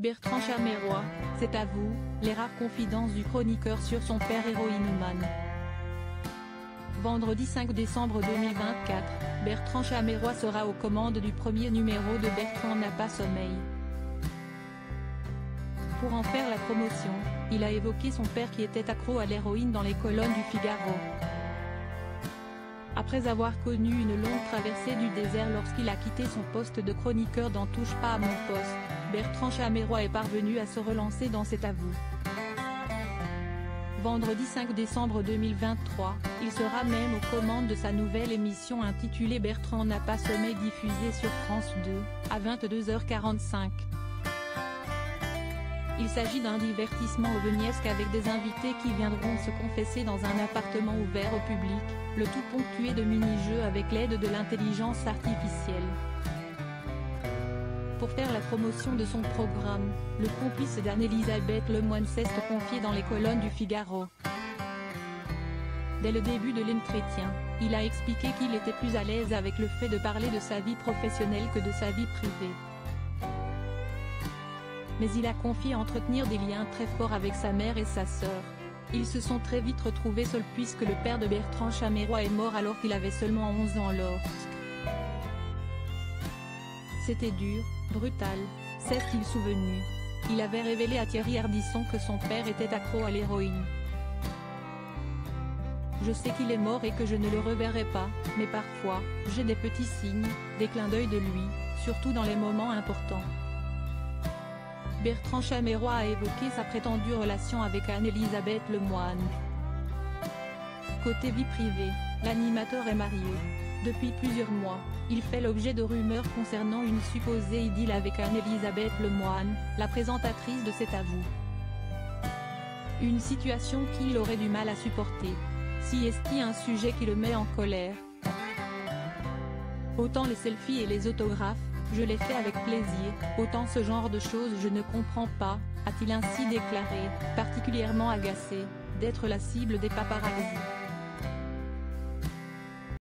Bertrand Chameroy, c'est à vous, les rares confidences du chroniqueur sur son père héroïnomane. Vendredi 5 décembre 2024, Bertrand Chameroy sera aux commandes du premier numéro de Bertrand n'a pas sommeil. Pour en faire la promotion, il a évoqué son père qui était accro à l'héroïne dans les colonnes du Figaro. Après avoir connu une longue traversée du désert lorsqu'il a quitté son poste de chroniqueur dans Touche pas à mon poste, Bertrand Chameroy est parvenu à se relancer dans cet avou. Vendredi 5 décembre 2023, il sera même aux commandes de sa nouvelle émission intitulée Bertrand n'a pas sommeil diffusée sur France 2, à 22h45. Il s'agit d'un divertissement auvergnesque avec des invités qui viendront se confesser dans un appartement ouvert au public, le tout ponctué de mini-jeux avec l'aide de l'intelligence artificielle. Pour faire la promotion de son programme, le complice d'Anne-Elisabeth Lemoine s'est confié dans les colonnes du Figaro. Dès le début de l'entretien, il a expliqué qu'il était plus à l'aise avec le fait de parler de sa vie professionnelle que de sa vie privée. Mais il a confié entretenir des liens très forts avec sa mère et sa sœur. Ils se sont très vite retrouvés seuls puisque le père de Bertrand Chameroy est mort alors qu'il avait seulement 11 ans C'était dur, brutal, s'est-il souvenu. Il avait révélé à Thierry Ardisson que son père était accro à l'héroïne. Je sais qu'il est mort et que je ne le reverrai pas, mais parfois, j'ai des petits signes, des clins d'œil de lui, surtout dans les moments importants. Bertrand Chameroy a évoqué sa prétendue relation avec Anne-Elisabeth Lemoine. Côté vie privée, l'animateur est marié. Depuis plusieurs mois, il fait l'objet de rumeurs concernant une supposée idylle avec Anne-Elisabeth Lemoine, la présentatrice de cet avou. Une situation qu'il aurait du mal à supporter. Si est-il un sujet qui le met en colère. Autant les selfies et les autographes, je les fais avec plaisir, autant ce genre de choses je ne comprends pas, a-t-il ainsi déclaré, particulièrement agacé d'être la cible des paparazzis.